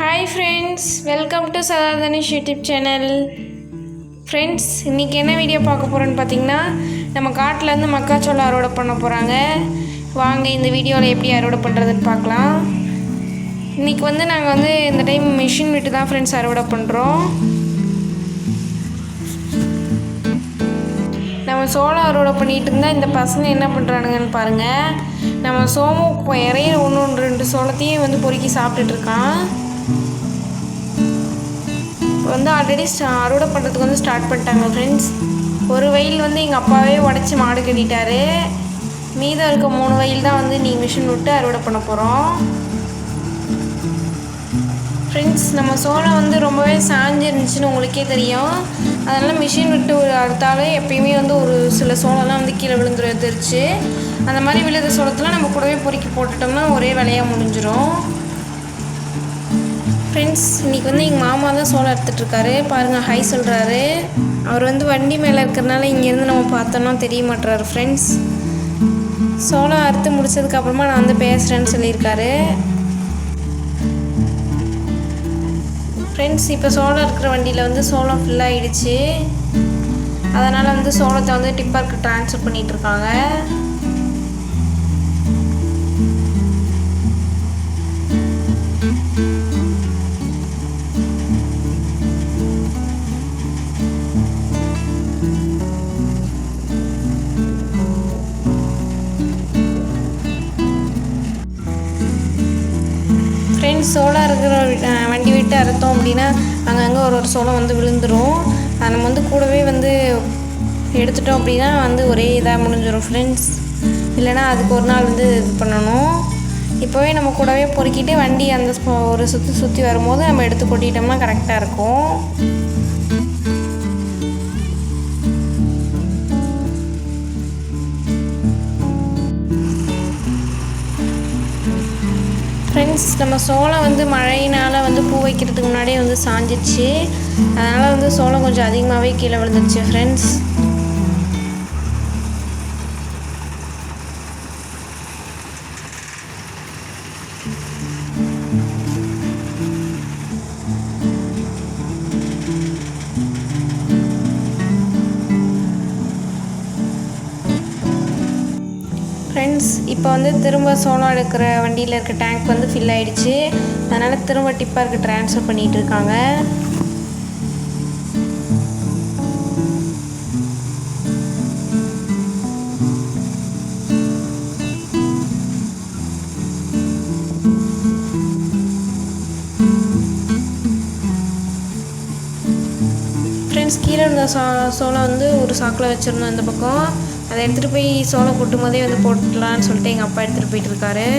Hi friends, welcome to சதாதனிஷ் YouTube channel. Friends, இன்றைக்கி என்ன வீடியோ பார்க்க போகிறோன்னு பார்த்தீங்கன்னா, நம்ம காட்டிலேருந்து மக்காச்சோளம் அறுவடை பண்ண போகிறாங்க. வாங்க இந்த வீடியோவில் எப்படி அறுவடை பண்ணுறதுன்னு பார்க்கலாம். இன்றைக்கி நாங்கள் இந்த டைம் மிஷின் விட்டு தான் ஃப்ரெண்ட்ஸ் அறுவடை பண்ணுறோம். நம்ம சோளம் அறுவடை பண்ணிகிட்டு இருந்தால் இந்த பசங்க என்ன பண்ணுறானுங்கன்னு பாருங்கள். நம்ம சோமு இறையிற ஒன்று ரெண்டு சோளத்தையும் பொறுக்கி சாப்பிட்டுட்ருக்கான். ஆல்ரெடி அறுவடை பண்ணுறதுக்கு ஸ்டார்ட் பண்ணிட்டாங்க ஃப்ரெண்ட்ஸ். ஒரு வயல் எங்கள் அப்பாவே உடச்சி மாடு கட்டிட்டாரு. மீதம் இருக்க 3 வயல் தான் நீங்கள் மிஷின் விட்டு அறுவடை பண்ண போகிறோம். ஃப்ரெண்ட்ஸ், நம்ம சோளம் ரொம்பவே சாஞ்சிருந்துச்சுன்னு உங்களுக்கே தெரியும். அதனால் மிஷின் விட்டு அறுத்தாலே எப்பயுமே ஒரு சில சோளம்லாம் கீழே விழுந்துருச்சு. அந்த மாதிரி விழுத சோளத்தில் நம்ம கூடவே பொறுக்கி போட்டுட்டோம்னா ஒரே வேலையாக முடிஞ்சிடும். ஃப்ரெண்ட்ஸ், இன்றைக்கி எங்கள் மாமா தான் சோளம் எடுத்துகிட்ருக்காரு. பாருங்கள், ஹை சொல்கிறாரு. அவர் வண்டி மேலே இருக்கிறனால இங்கேருந்து நம்ம பார்த்தோன்னா தெரிய மாட்டுறாரு. ஃப்ரெண்ட்ஸ், சோளம் அறுத்து முடிச்சதுக்கப்புறமா நான் பேசுகிறேன்னு சொல்லியிருக்காரு. ஃப்ரெண்ட்ஸ், இப்போ சோளம் இருக்கிற வண்டியில் சோளம் ஃபுல்லாகிடுச்சு. அதனால் சோளத்தை டிப்பருக்கு ட்ரான்ஸ்ஃபர் பண்ணிகிட்ருக்காங்க. ஃப்ரெண்ட்ஸ், சோளம் இருக்கிற வண்டி விட்டு அறுத்தோம் அப்படின்னா அங்கங்கே ஒரு சோளம் விழுந்துடும். அதை நம்ம கூடவே எடுத்துட்டோம் அப்படின்னா ஒரே இதாக முடிஞ்சிடும் ஃப்ரெண்ட்ஸ். இல்லைனா அதுக்கு ஒரு நாள் இது பண்ணணும். இப்போவே நம்ம கூடவே பொறுக்கிட்டு வண்டி அந்த ஒரு சுற்றி வரும்போது நம்ம எடுத்து கொட்டிட்டோம்னா கரெக்டாக இருக்கும். ஃப்ரெண்ட்ஸ், நம்ம சோளம் மழையினால் பூ வைக்கிறதுக்கு முன்னாடியே சாஞ்சிடுச்சு. அதனால் சோளம் கொஞ்சம் அதிகமாகவே கீழே விழுந்துருச்சு ஃப்ரெண்ட்ஸ். ஃப்ரெண்ட்ஸ், இப்போ திரும்ப சோளம் எடுக்கிற வண்டியில் இருக்க டேங்க் ஃபில் ஆகிடுச்சு. அதனால் திரும்ப டிப்பருக்கு ட்ரான்ஸ்ஃபர் பண்ணிகிட்டு இருக்காங்க. ஃப்ரெண்ட்ஸ், கீழே இருந்த சோளம் ஒரு சாக்கில் வச்சுருந்தோம். இந்த பக்கம் அதை எடுத்துகிட்டு போய் சோளம் கொட்டும் போதே போட்டுடலான்னு சொல்லிட்டு எங்கள் அப்பா எடுத்துகிட்டு போயிட்டுருக்காரு.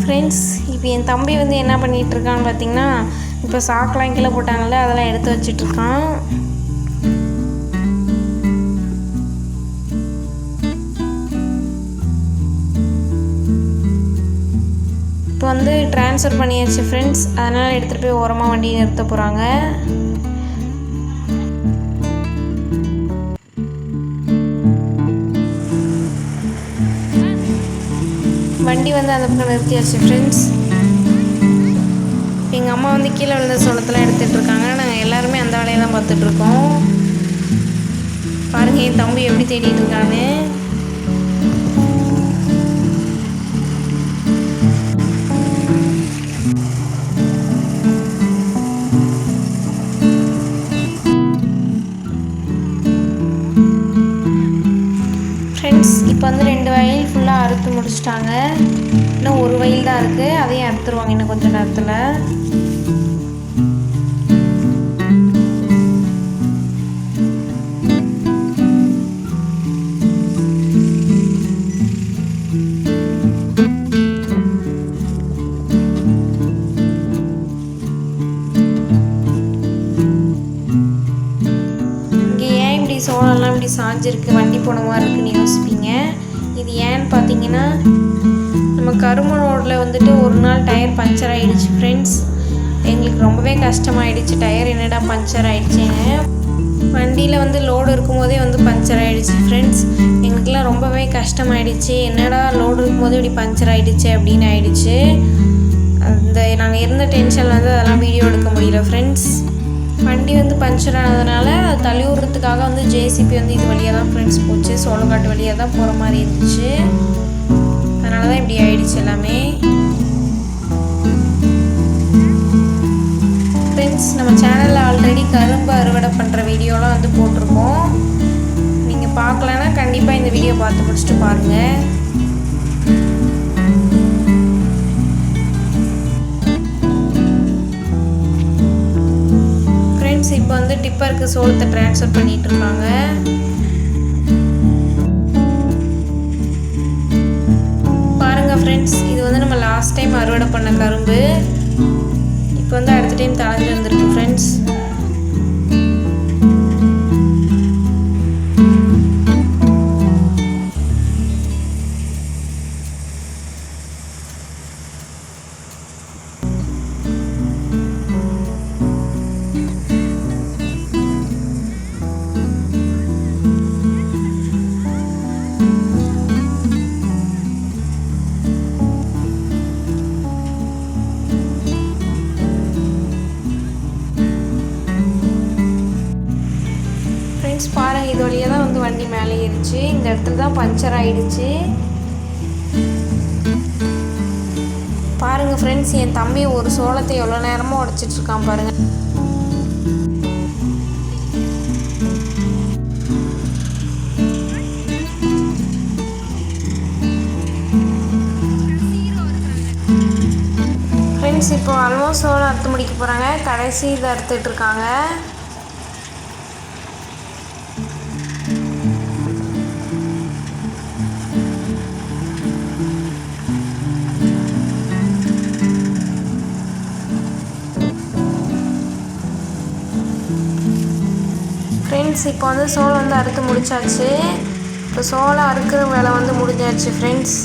ஃப்ரெண்ட்ஸ், இப்போ என் தம்பி என்ன பண்ணிகிட்ருக்கான்னு பார்த்தீங்கன்னா, இப்போ சாக்கெலாம் கீழே போட்டாங்கள்ல, அதெல்லாம் எடுத்து வச்சிட்ருக்கான். இப்போ ட்ரான்ஸ்ஃபர் பண்ணியாச்சு ஃப்ரெண்ட்ஸ். அதனால் எடுத்துகிட்டு போய் ஓரமாக வண்டி நிறுத்த போகிறாங்க. வண்டி அந்த பக்கம் நிறுத்தியாச்சு ஃப்ரெண்ட்ஸ். எங்கள் அம்மா கீழே விழுந்த சோளத்தெல்லாம் எடுத்துகிட்ருக்காங்க. நாங்கள் எல்லாருமே அந்த வேலையை தான் பார்த்துட்ருக்கோம். பாருங்கள், என் தம்பி எப்படி தேடிட்டு இருக்கான்னு. ஃப்ரெண்ட்ஸ், இப்போ 2 வயல் ஃபுல்லாக அறுத்து முடிச்சிட்டாங்க. இன்னும் 1 வயல் தான் இருக்குது. அதையும் அறுத்துருவாங்க இன்னும் கொஞ்சம் நேரத்தில். சோளம்லாம் இப்படி சாஞ்சிருக்கு, வண்டி போன மாதிரி இருக்குன்னு யோசிப்பீங்க. இது ஏன்னு பார்த்தீங்கன்னா, நம்ம கரும ரோடில் வந்துட்டு ஒரு நாள் டயர் பஞ்சர் ஆகிடுச்சு ஃப்ரெண்ட்ஸ். எங்களுக்கு ரொம்பவே கஷ்டமாயிடுச்சு, டயர் என்னடா பஞ்சர் ஆகிடுச்சின்னு. வண்டியில் வந்து லோடு இருக்கும்போதே வந்து பஞ்சர் ஆகிடுச்சு ஃப்ரெண்ட்ஸ். எங்களுக்கெலாம் ரொம்பவே கஷ்டமாயிடுச்சு, என்னடா லோடு இருக்கும்போதே இப்படி பஞ்சர் ஆகிடுச்சு அப்படின்னு ஆயிடுச்சு. அந்த நாங்கள் இருந்த டென்ஷனில் வந்து அதெல்லாம் வீடியோ எடுக்க முடியல ஃப்ரெண்ட்ஸ். வண்டி வந்து பஞ்சர் ஆனதுனால அது தள்ளி விடுறதுக்காக வந்து ஜேசிபி வந்து இது வழியாக தான் ஃப்ரெண்ட்ஸ் போச்சு, சோளக்காட்டு வழியாக தான் போகிற மாதிரி இருந்துச்சு. அதனால தான் இப்படி ஆயிடுச்சு எல்லாமே ஃப்ரெண்ட்ஸ். நம்ம சேனலில் ஆல்ரெடி கரும்பு அறுவடை பண்ணுற வீடியோலாம் வந்து போட்டிருக்கோம். நீங்கள் பார்க்கலன்னா கண்டிப்பாக இந்த வீடியோ பார்த்து முடிச்சுட்டு பாருங்கள். இப்போ வந்து டிப்பருக்கு சோளத்தை ட்ரான்ஸ்ஃபர் பண்ணிட்டு இருக்காங்க. பாருங்க ஃப்ரெண்ட்ஸ், இது வந்து நம்ம லாஸ்ட் டைம் அறுவடை பண்ண கரும்பு. இப்போ வந்து அடுத்த டைம் தளைஞ்சு வந்திருக்கு ஃப்ரெண்ட்ஸ். பாருங்கள், இது வழியாக தான் வந்து வண்டி மேலே ஏறிச்சு. இந்த இடத்துல தான் பஞ்சர் ஆகிடுச்சு. பாருங்கள் ஃப்ரெண்ட்ஸ், என் தம்பி ஒரு சோளத்தை எவ்வளோ நேரமாக உடைச்சிட்ருக்கான் பாருங்கள். ஃப்ரெண்ட்ஸ், இப்போ ஆல்மோஸ்ட் சோளம் அறுத்து முடிக்க போகிறாங்க. கடைசி இதை அறுத்துட்ருக்காங்க. ஃப்ரெண்ட்ஸ், இப்போ வந்து சோளம் வந்து அறுத்து முடிச்சாச்சு. இப்போ சோளம் அறுக்கிற வேலை வந்து முடிஞ்சாச்சு ஃப்ரெண்ட்ஸ்.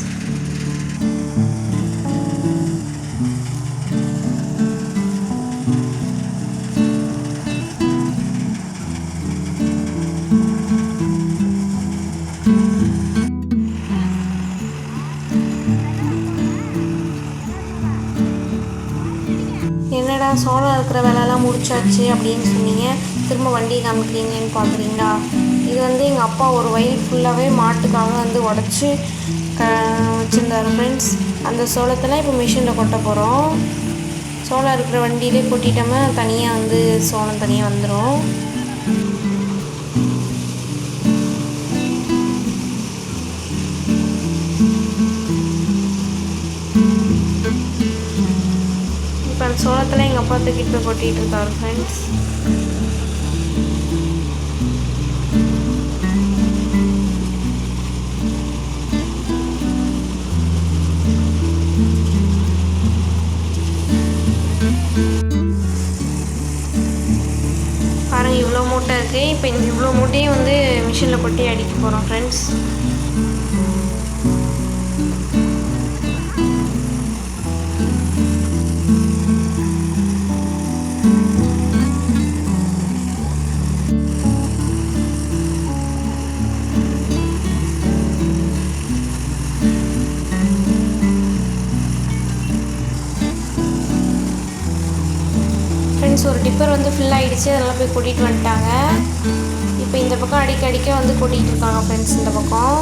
என்னடா சோளம் இருக்கிற வேலையெல்லாம் முடிச்சாச்சு அப்படின்னு சொன்னீங்க, திரும்ப வண்டியை காமிக்கிறீங்கன்னு பார்க்குறீங்களா? இது வந்து எங்கள் அப்பா ஒரு வயல் ஃபுல்லாகவே மாட்டுக்காக வந்து உடச்சி வச்சுருந்தாரு ஃப்ரெண்ட்ஸ். அந்த சோளத்தெல்லாம் இப்போ மிஷினில் கொட்ட போகிறோம். சோளம் இருக்கிற வண்டியிலே கொட்டிட்டோம்னா தனியாக வந்து சோளம் தனியாக வந்துடும். இப்போ அந்த சோளத்தில் எங்கள் அப்பா தூக்கிட்டு போய் கொட்டிகிட்டு இருக்காரு ஃப்ரெண்ட்ஸ். பாருங்கள், இவ்வளோ மூட்டை இருக்குது. இப்போ இந்த இவ்வளோ மூட்டையும் வந்து மிஷினில் கொட்டி அடிக்க போகிறோம் ஃப்ரெண்ட்ஸ். ஃப்ரெண்ட்ஸ், ஒரு டிப்பர் வந்து ஃபில் ஆகிடுச்சு, அதெல்லாம் போய் கொட்டிட்டு வந்துட்டாங்க. இப்போ இந்த பக்கம் அடிக்க வந்து கொட்டிகிட்டு இருக்காங்க ஃப்ரெண்ட்ஸ். இந்த பக்கம்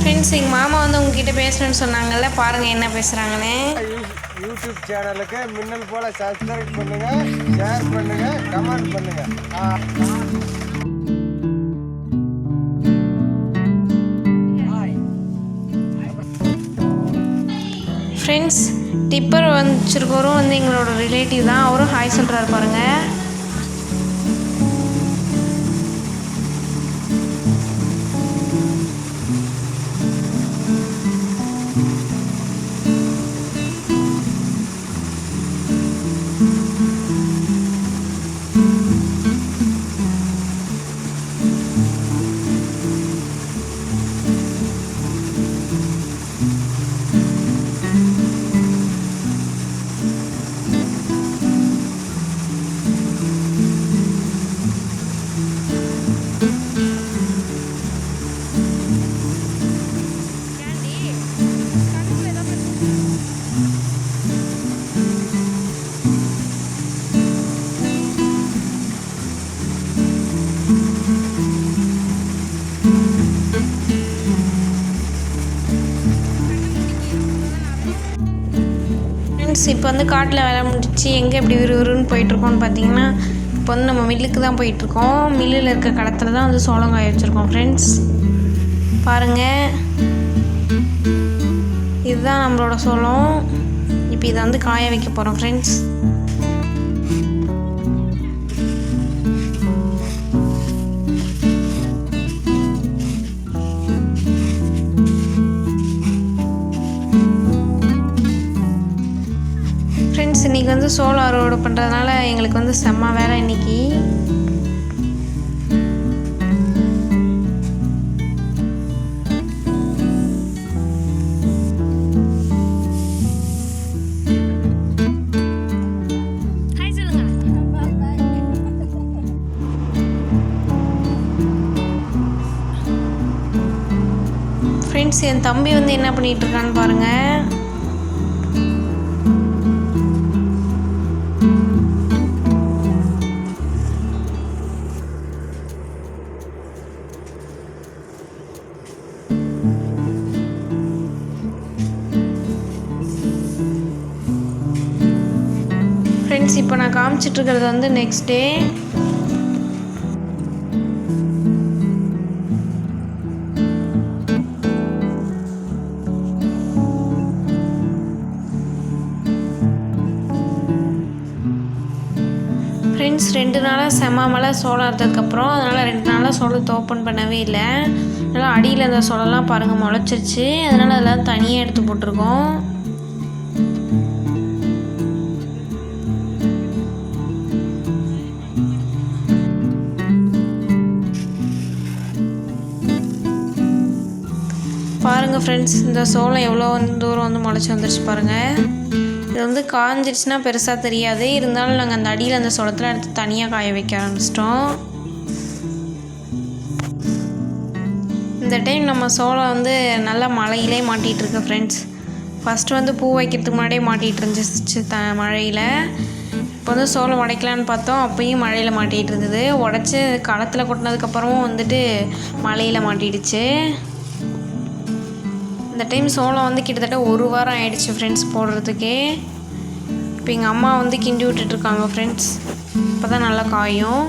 ஃப்ரெண்ட்ஸ், எங்கள் மாமா வந்து உங்ககிட்ட பேசணுன்னு சொன்னாங்கல்ல, பாருங்கள் என்ன பேசுகிறாங்கன்னு. யூடியூப் சேனலுக்கு மின்னல் போல சப்ஸ்கிரைப் பண்ணுங்க, ஷேர் பண்ணுங்க, கமெண்ட் பண்ணுங்க. ஃப்ரெண்ட்ஸ், டிப்பர் வச்சிருக்கவரும் வந்து எங்களோட ரிலேட்டிவ் தான். அவரும் ஹாய் சொல்கிறாரு பாருங்கள். ஃப்ரெண்ட்ஸ் இப்போ வந்து காட்டில் வேலை முடிச்சு எங்கே எப்படி விறுவிறுன்னு போயிட்டுருக்கோம்னு பார்த்தீங்கன்னா இப்போ வந்து நம்ம மில்லுக்கு தான் போயிட்டுருக்கோம். மில்லில் இருக்க கடத்தில் தான் வந்து சோளம் காய வச்சுருக்கோம் ஃப்ரெண்ட்ஸ். பாருங்கள், இதுதான் நம்மளோட சோளம். இப்போ இதை வந்து காய வைக்க போகிறோம் ஃப்ரெண்ட்ஸ். ஃப்ரெண்ட்ஸ் இன்றைக்கி வந்து சோளம் அறுவடை பண்ணுறதுனால எங்களுக்கு வந்து செம்ம வேலை இன்றைக்கி. ஃப்ரெண்ட்ஸ் என் தம்பி வந்து என்ன பண்ணிகிட்ருக்கான்னு பாருங்கள். ஃப்ரெண்ட்ஸ் இப்போ நான் காமிச்சிட்ருக்கிறது வந்து நெக்ஸ்ட் டே. ஃப்ரெண்ட்ஸ் 2 நாளாக செம்ம மழை சோளம் அறுத்ததுக்கப்புறம், அதனால் 2 நாளாக சோளத்தை ஓப்பன் பண்ணவே இல்லை. அதனால் அடியில் அந்த சோளம்லாம் பாருங்கள் முளைச்சிருச்சு. அதனால் அதெல்லாம் தனியாக எடுத்து போட்டிருக்கோம். பாருங்கள் ஃப்ரெண்ட்ஸ், இந்த சோளம் எவ்வளோ தூரம் வந்து முளைச்சி வந்துருச்சு பாருங்கள். இது வந்து காஞ்சிடுச்சுன்னா பெருசாக தெரியாது, இருந்தாலும் நாங்கள் அந்த அடியில் அந்த சோளத்தில் எடுத்து தனியாக காய வைக்க ஆரம்பிச்சிட்டோம். இந்த டைம் நம்ம சோளம் வந்து நல்லா மழையிலே மாட்டிகிட்ருக்கு ஃப்ரெண்ட்ஸ். ஃபஸ்ட்டு வந்து பூ வைக்கிறதுக்கு முன்னாடியே மாட்டிகிட்டு இருந்துச்சு மழையில். இப்போ வந்து சோளம் உடைக்கலான்னு பார்த்தோம், அப்பயும் மழையில் மாட்டிகிட்டு இருந்தது. உடச்சி களத்தில் கொட்டினதுக்கப்புறமும் வந்துட்டு மழையில் மாட்டிடுச்சு. இந்த டைம் சோளம் வந்து கிட்டத்தட்ட 1 வாரம் ஆகிடுச்சு ஃப்ரெண்ட்ஸ் போடுறதுக்கே. இப்போ எங்கள் அம்மா வந்து கிண்டி விட்டுட்ருக்காங்க ஃப்ரெண்ட்ஸ். இப்போ தான் நல்லா காயும்.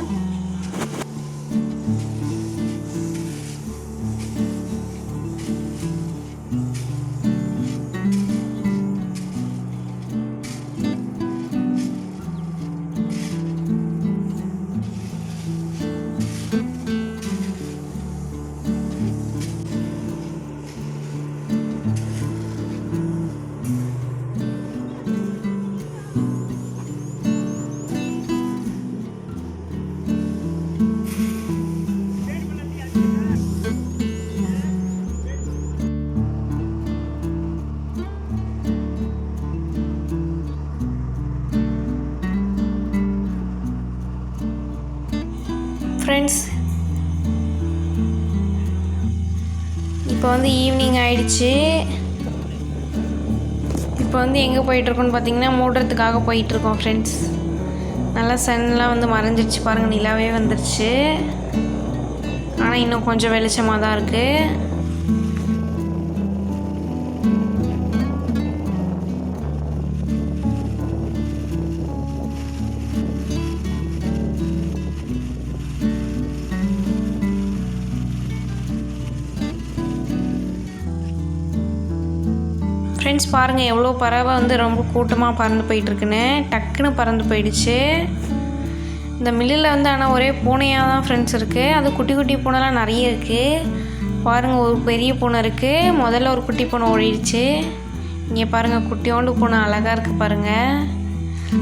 ஃப்ரெண்ட்ஸ் இப்போ வந்து ஈவினிங் ஆயிடுச்சு. இப்போ வந்து எங்கே போயிட்டுருக்கோன்னு பார்த்தீங்கன்னா மூடுறதுக்காக போயிட்டுருக்கோம் ஃப்ரெண்ட்ஸ். நல்லா சன்லாம் வந்து மறைஞ்சிருச்சு பாருங்கள், நிலாவே வந்துருச்சு. ஆனால் இன்னும் கொஞ்சம் வெளிச்சமாக தான் இருக்குது. ஃப்ரெண்ட்ஸ் பாருங்கள் எவ்வளோ பறவை வந்து ரொம்ப கூட்டமாக பறந்து போயிட்டுருக்குன்னு. டக்குன்னு பறந்து போயிடுச்சு. இந்த மில்லில் வந்து ஆனால் ஒரே பூனையாக தான் ஃப்ரெண்ட்ஸ் இருக்குது. அது குட்டி குட்டி பூனைலாம் நிறைய இருக்குது. பாருங்கள், ஒரு பெரிய பூனை இருக்குது, முதல்ல ஒரு குட்டி பூனை ஓடிடுச்சு. இங்கே பாருங்கள், குட்டியோண்டு பூனை அழகாக இருக்குது பாருங்கள்.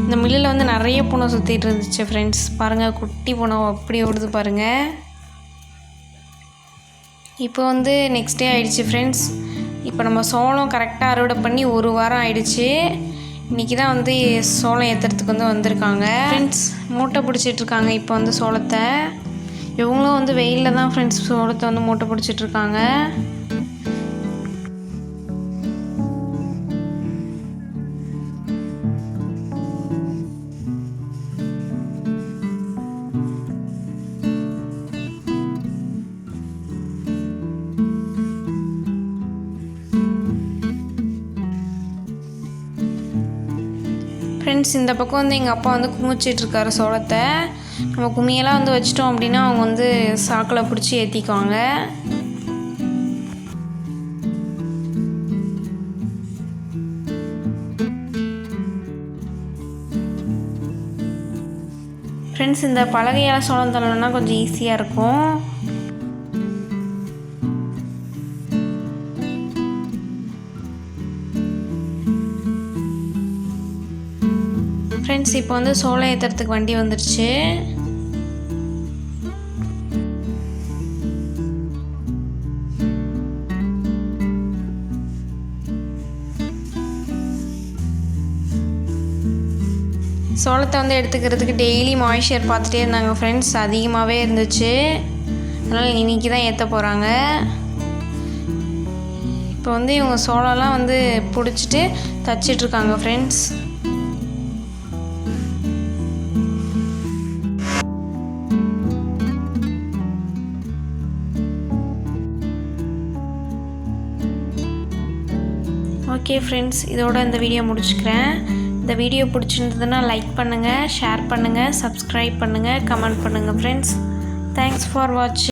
இந்த மில்லில் வந்து நிறைய பூனை சுற்றிட்டு இருந்துச்சு ஃப்ரெண்ட்ஸ். பாருங்கள், குட்டி பூனை அப்படி ஓடுது பாருங்கள். இப்போ வந்து நெக்ஸ்ட் டே ஆகிடுச்சு ஃப்ரெண்ட்ஸ். இப்போ நம்ம சோளம் கரெக்டாக அறுவடை பண்ணி 1 வாரம் ஆகிடுச்சு. இன்றைக்கி தான் வந்து சோளம் ஏற்றுறதுக்கு வந்து வந்திருக்காங்க ஃப்ரெண்ட்ஸ். மூட்டை பிடிச்சிட்ருக்காங்க இப்போ வந்து சோளத்தை. இவங்களும் வந்து வெயிலில் தான் ஃப்ரெண்ட்ஸ் சோளத்தை வந்து மூட்டை பிடிச்சிட்ருக்காங்க. ஃப்ரெண்ட்ஸ், இந்த பக்கம் வந்து எங்கள் அப்பா வந்து குமிச்சிட்ருக்காரு சோளத்தை. நம்ம கும்மியெல்லாம் வந்து வச்சிட்டோம் அப்படின்னா அவங்க வந்து சாக்கில் பிடிச்சி ஏற்றிக்குவாங்க. ஃப்ரெண்ட்ஸ், இந்த பலகையால் சோளம் தள்ளணும்னா கொஞ்சம் ஈஸியாக இருக்கும். ஃப்ரெண்ட்ஸ், இப்போ வந்து சோளம் ஏற்றுறதுக்கு வண்டி வந்துடுச்சு. சோளத்தை வந்து எடுத்துக்கிறதுக்கு டெய்லி மாய்ஸ்சர் பார்த்துட்டே இருந்தாங்க ஃப்ரெண்ட்ஸ். அதிகமாகவே இருந்துச்சு. அதனால் இன்றைக்கி தான் ஏற்ற போகிறாங்க. இப்போ வந்து இவங்க சோளம்லாம் வந்து பிடிச்சிட்டு தச்சிட்ருக்காங்க ஃப்ரெண்ட்ஸ். ஓகே ஃப்ரெண்ட்ஸ், இதோட இந்த வீடியோ முடிச்சுக்கிறேன். இந்த வீடியோ பிடிச்சிருந்ததுன்னா லைக் பண்ணுங்கள், ஷேர் பண்ணுங்கள், சப்ஸ்கிரைப் பண்ணுங்கள், கமெண்ட் பண்ணுங்கள் ஃப்ரெண்ட்ஸ். தேங்க்ஸ் ஃபார் வாட்சிங்.